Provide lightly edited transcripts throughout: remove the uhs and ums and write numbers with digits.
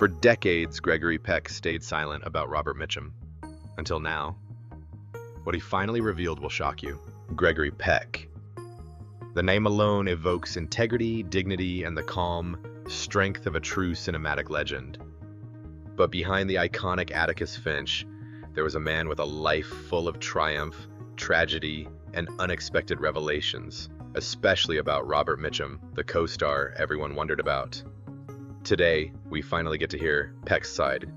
For decades, Gregory Peck stayed silent about Robert Mitchum. Until now. What he finally revealed will shock you. Gregory Peck. The name alone evokes integrity, dignity, and the calm strength of a true cinematic legend. But behind the iconic Atticus Finch, there was a man with a life full of triumph, tragedy, and unexpected revelations, especially about Robert Mitchum, the co-star everyone wondered about. Today, we finally get to hear Peck's side.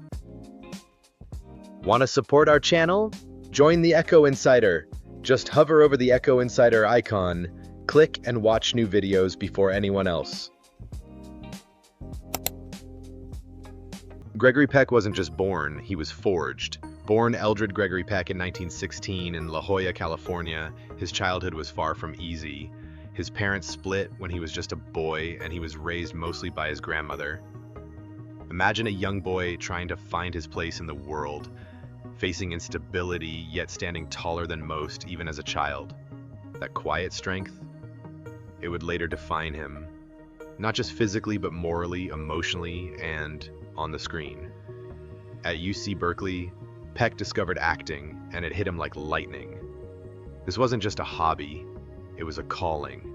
Want to support our channel? Join the Echo Insider. Just hover over the Echo Insider icon, click and watch new videos before anyone else. Gregory Peck wasn't just born, he was forged. Born Eldred Gregory Peck in 1916 in La Jolla, California, his childhood was far from easy. His parents split when he was just a boy, and he was raised mostly by his grandmother. Imagine a young boy trying to find his place in the world, facing instability, yet standing taller than most, even as a child. That quiet strength, it would later define him, not just physically, but morally, emotionally, and on the screen. At UC Berkeley, Peck discovered acting, and it hit him like lightning. This wasn't just a hobby, it was a calling.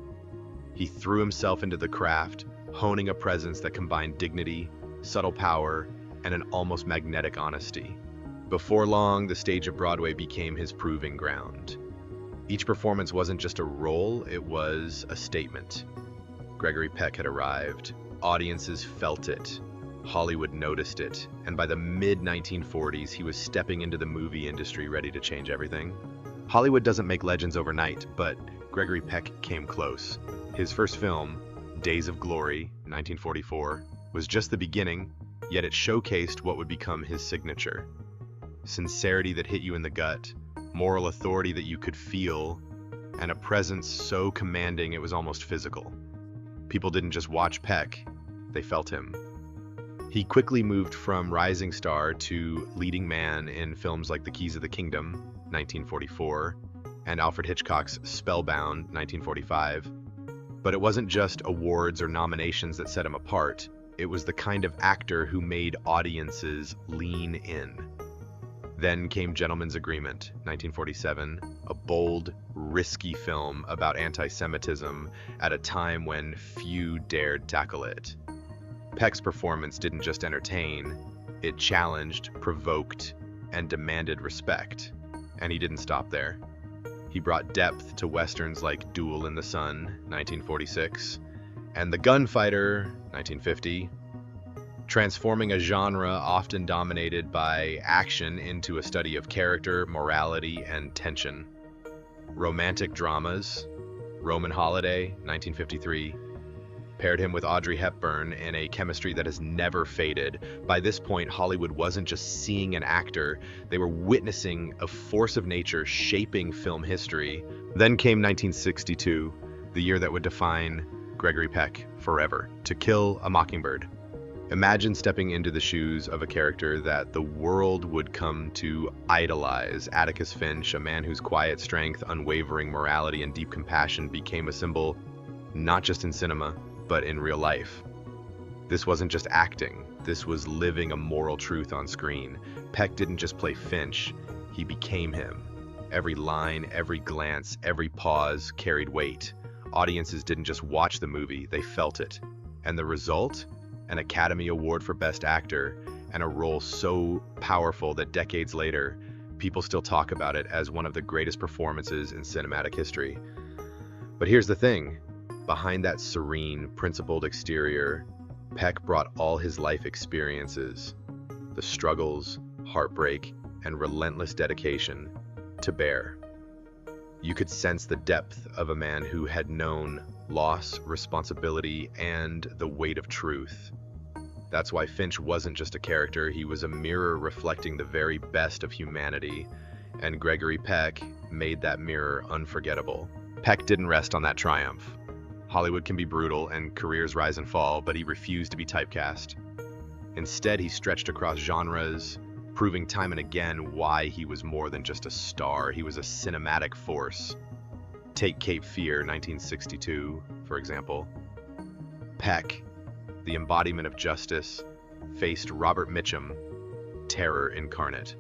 He threw himself into the craft, honing a presence that combined dignity, subtle power, and an almost magnetic honesty. Before long, the stage of Broadway became his proving ground. Each performance wasn't just a role, it was a statement. Gregory Peck had arrived. Audiences felt it. Hollywood noticed it, and by the mid-1940s, he was stepping into the movie industry ready to change everything. Hollywood doesn't make legends overnight, but Gregory Peck came close. His first film, Days of Glory, 1944, was just the beginning, yet it showcased what would become his signature. Sincerity that hit you in the gut, moral authority that you could feel, and a presence so commanding it was almost physical. People didn't just watch Peck, they felt him. He quickly moved from rising star to leading man in films like The Keys of the Kingdom, 1944, and Alfred Hitchcock's Spellbound, 1945. But it wasn't just awards or nominations that set him apart. It was the kind of actor who made audiences lean in. Then came Gentleman's Agreement, 1947, a bold, risky film about anti-Semitism at a time when few dared tackle it. Peck's performance didn't just entertain, it challenged, provoked, and demanded respect. And he didn't stop there. He brought depth to westerns like Duel in the Sun, 1946, and The Gunfighter, 1950, transforming a genre often dominated by action into a study of character, morality, and tension. Romantic dramas, Roman Holiday, 1953, paired him with Audrey Hepburn in a chemistry that has never faded. By this point, Hollywood wasn't just seeing an actor, they were witnessing a force of nature shaping film history. Then came 1962, the year that would define Gregory Peck forever, To Kill a Mockingbird. Imagine stepping into the shoes of a character that the world would come to idolize. Atticus Finch, a man whose quiet strength, unwavering morality, and deep compassion became a symbol not just in cinema, but in real life. This wasn't just acting, this was living a moral truth on screen. Peck didn't just play Finch, he became him. Every line, every glance, every pause carried weight. Audiences didn't just watch the movie, they felt it. And the result? An Academy Award for Best Actor, and a role so powerful that decades later, people still talk about it as one of the greatest performances in cinematic history. But here's the thing. Behind that serene, principled exterior, Peck brought all his life experiences, the struggles, heartbreak, and relentless dedication, to bear. You could sense the depth of a man who had known loss, responsibility, and the weight of truth. That's why Finch wasn't just a character, he was a mirror reflecting the very best of humanity, and Gregory Peck made that mirror unforgettable. Peck didn't rest on that triumph. Hollywood can be brutal and careers rise and fall, but he refused to be typecast. Instead, he stretched across genres, proving time and again why he was more than just a star. He was a cinematic force. Take Cape Fear, 1962, for example. Peck, the embodiment of justice, faced Robert Mitchum, terror incarnate.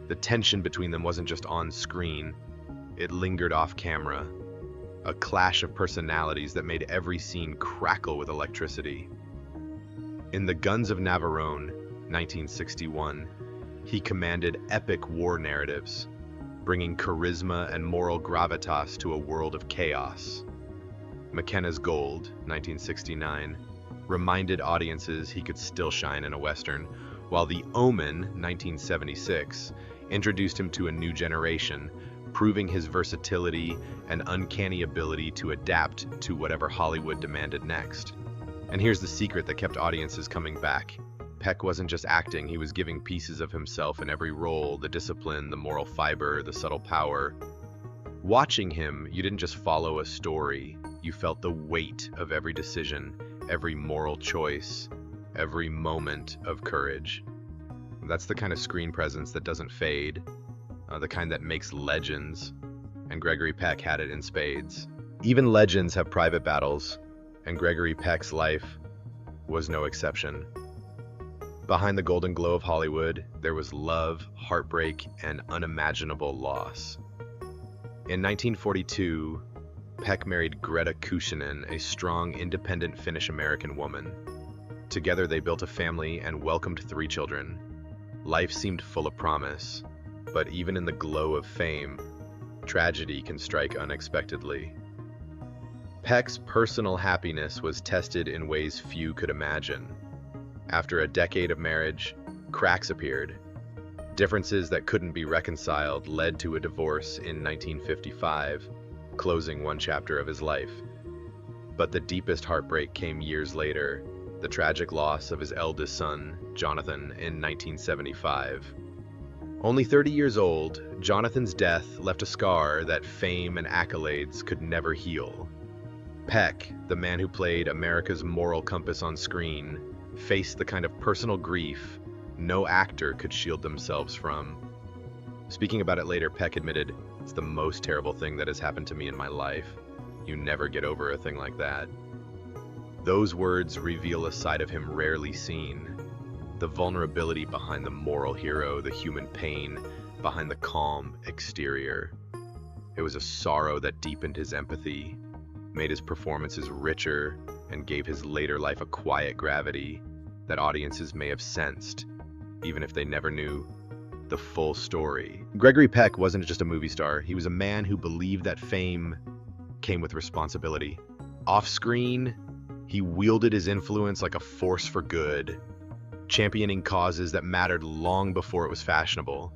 The tension between them wasn't just on screen, it lingered off camera, a clash of personalities that made every scene crackle with electricity. In The Guns of Navarone, 1961, he commanded epic war narratives, bringing charisma and moral gravitas to a world of chaos. McKenna's Gold, 1969, reminded audiences he could still shine in a Western, while The Omen, 1976, introduced him to a new generation, proving his versatility and uncanny ability to adapt to whatever Hollywood demanded next. And here's the secret that kept audiences coming back. Peck wasn't just acting, he was giving pieces of himself in every role, the discipline, the moral fiber, the subtle power. Watching him, you didn't just follow a story, you felt the weight of every decision, every moral choice, every moment of courage. That's the kind of screen presence that doesn't fade, the kind that makes legends, and Gregory Peck had it in spades. Even legends have private battles, and Gregory Peck's life was no exception. Behind the golden glow of Hollywood, there was love, heartbreak, and unimaginable loss. In 1942, Peck married Greta Kushinen, a strong, independent Finnish-American woman. Together they built a family and welcomed 3 children. Life seemed full of promise, but even in the glow of fame, tragedy can strike unexpectedly. Peck's personal happiness was tested in ways few could imagine. After a decade of marriage, cracks appeared. Differences that couldn't be reconciled led to a divorce in 1955, closing one chapter of his life. But the deepest heartbreak came years later, the tragic loss of his eldest son, Jonathan, in 1975. Only 30 years old, Jonathan's death left a scar that fame and accolades could never heal. Peck, the man who played America's moral compass on screen, faced the kind of personal grief no actor could shield themselves from. Speaking about it later, Peck admitted, "It's the most terrible thing that has happened to me in my life. You never get over a thing like that." Those words reveal a side of him rarely seen. The vulnerability behind the moral hero, the human pain behind the calm exterior. It was a sorrow that deepened his empathy, made his performances richer, and gave his later life a quiet gravity that audiences may have sensed, even if they never knew the full story. Gregory Peck wasn't just a movie star, he was a man who believed that fame came with responsibility. Off-screen, he wielded his influence like a force for good, championing causes that mattered long before it was fashionable.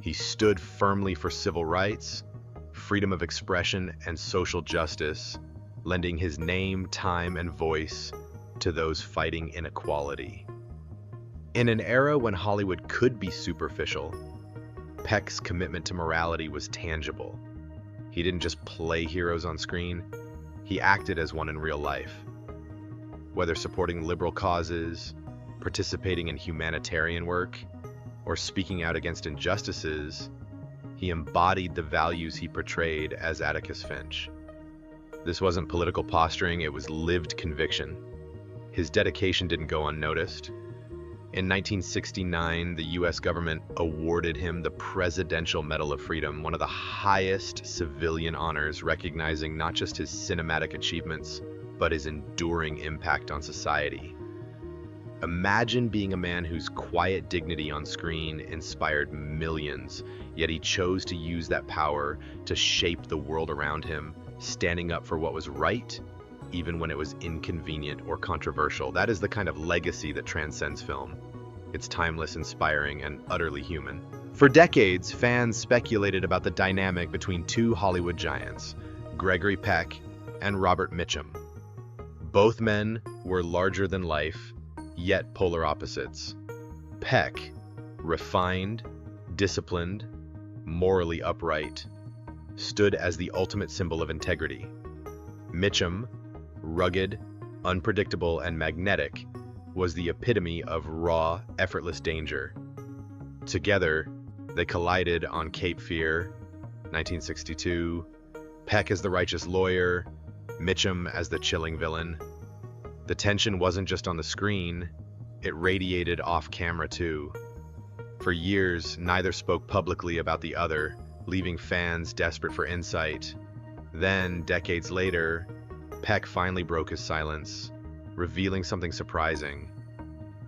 He stood firmly for civil rights, freedom of expression, and social justice, lending his name, time, and voice to those fighting inequality. In an era when Hollywood could be superficial, Peck's commitment to morality was tangible. He didn't just play heroes on screen, he acted as one in real life. Whether supporting liberal causes, participating in humanitarian work, or speaking out against injustices, he embodied the values he portrayed as Atticus Finch. This wasn't political posturing, it was lived conviction. His dedication didn't go unnoticed. In 1969, the US government awarded him the Presidential Medal of Freedom, one of the highest civilian honors, recognizing not just his cinematic achievements, but his enduring impact on society. Imagine being a man whose quiet dignity on screen inspired millions, yet he chose to use that power to shape the world around him, standing up for what was right, even when it was inconvenient or controversial. That is the kind of legacy that transcends film. It's timeless, inspiring, and utterly human. For decades, fans speculated about the dynamic between 2 Hollywood giants, Gregory Peck and Robert Mitchum. Both men were larger than life, yet polar opposites. Peck, refined, disciplined, morally upright, stood as the ultimate symbol of integrity. Mitchum, rugged, unpredictable, and magnetic, was the epitome of raw, effortless danger. Together, they collided on Cape Fear, 1962, Peck as the righteous lawyer, Mitchum as the chilling villain. The tension wasn't just on the screen, It radiated off camera too. For years, neither spoke publicly about the other, leaving fans desperate for insight. Then, decades later, Peck finally broke his silence, revealing something surprising: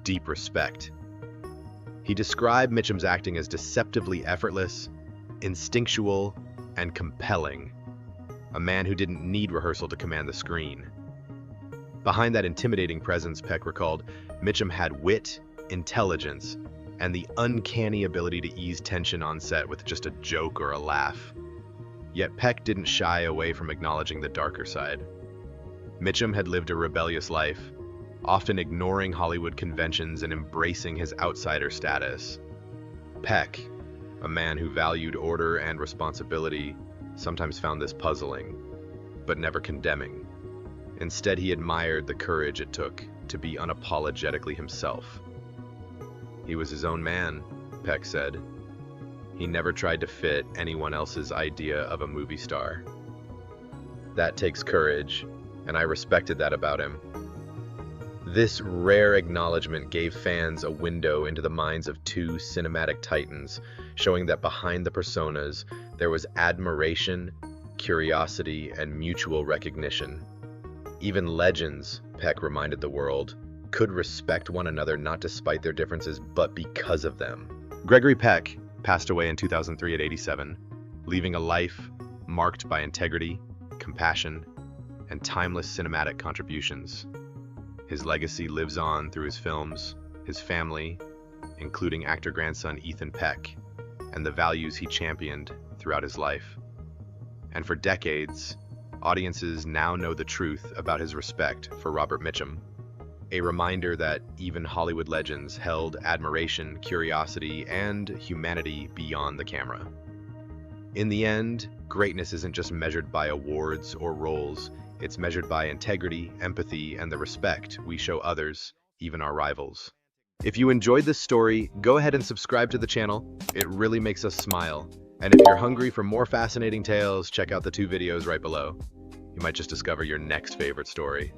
deep respect. He described Mitchum's acting as deceptively effortless, instinctual, and compelling. A man who didn't need rehearsal to command the screen. Behind that intimidating presence, Peck recalled, Mitchum had wit, intelligence, and the uncanny ability to ease tension on set with just a joke or a laugh. Yet Peck didn't shy away from acknowledging the darker side. Mitchum had lived a rebellious life, often ignoring Hollywood conventions and embracing his outsider status. Peck, a man who valued order and responsibility, sometimes found this puzzling, but never condemning. Instead, he admired the courage it took to be unapologetically himself. He was his own man, Peck said. He never tried to fit anyone else's idea of a movie star. That takes courage, and I respected that about him. This rare acknowledgement gave fans a window into the minds of two cinematic titans, showing that behind the personas, there was admiration, curiosity, and mutual recognition. Even legends, Peck reminded the world, could respect one another not despite their differences, but because of them. Gregory Peck passed away in 2003 at 87, leaving a life marked by integrity, compassion, and timeless cinematic contributions. His legacy lives on through his films, his family, including actor-grandson Ethan Peck, and the values he championed throughout his life. And for decades, audiences now know the truth about his respect for Robert Mitchum, a reminder that even Hollywood legends held admiration, curiosity, and humanity beyond the camera. In the end, greatness isn't just measured by awards or roles. It's measured by integrity, empathy, and the respect we show others, even our rivals. If you enjoyed this story, go ahead and subscribe to the channel. It really makes us smile. And if you're hungry for more fascinating tales, check out the 2 videos right below. You might just discover your next favorite story.